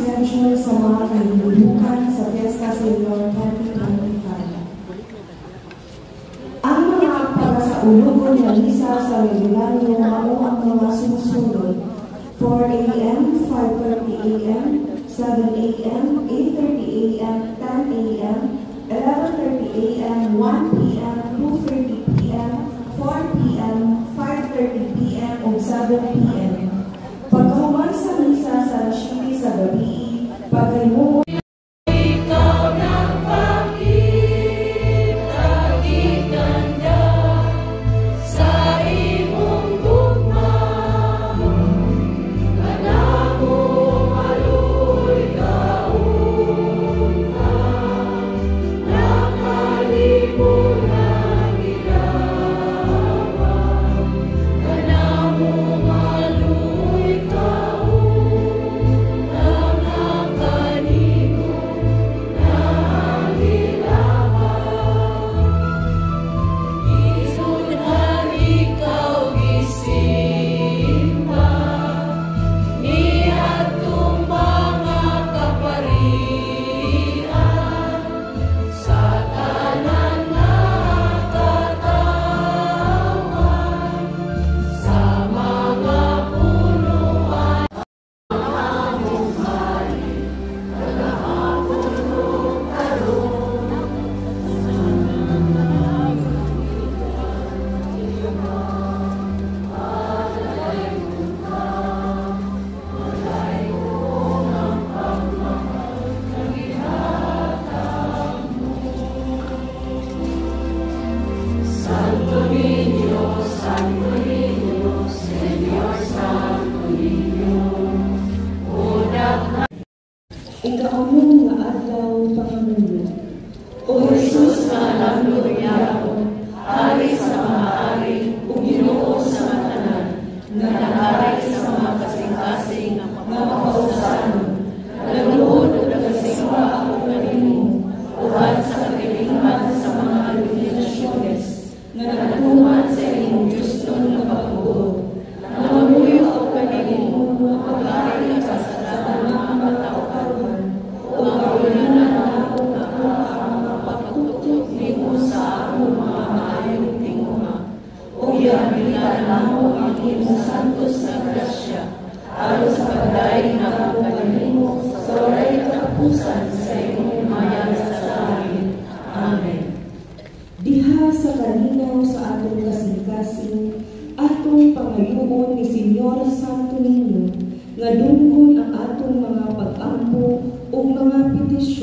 schedule sa mga kalibukan sa Fiesta Senior 2025. Ang mga pagkasaulugon na misa sa regularyo mao ang mga sumusunod: 4 a.m., 5:30 a.m., 7 a.m., 8:30 a.m., 10 a.m., 11:30 a.m., 1 p.m., 2:30 p.m., 4 p.m., 5:30 p.m., ug 7 p.m. Pagkahuman sa misa sa alas 7 sa gabi, pagkalimuon ikaunong nga adlaw Panginoon. O Jesus nga nagluya, ari sa mga ari, ug Ginoo sa mga tanan, nga nag-ari sa mga kasing-kasing nga mapausanon, nagluhod ug nagasigwa ako kanimo, uban sa kagilingan sa mga abominasyones, nga nagtuman sa imong Diosnon nga pagbuo. Nangamuyo ako kanimo, mag-ari ka sa tanan ng mga tao karon, o maunanan ako nga ang mapagtutok nimo sa akong mga maayong tinguha. O iambilan mo ang imong santos na grasya, aron sa pagdaig na akong kanimo, sa walay katapusan sa imong mayan sa langit. Amen. Diha sa kalinaw sa atong kasing-kasing, atong pangayuon ni Senyor Santo Niño, nga dunggon ang atong mga pag-ampo o mga petisyon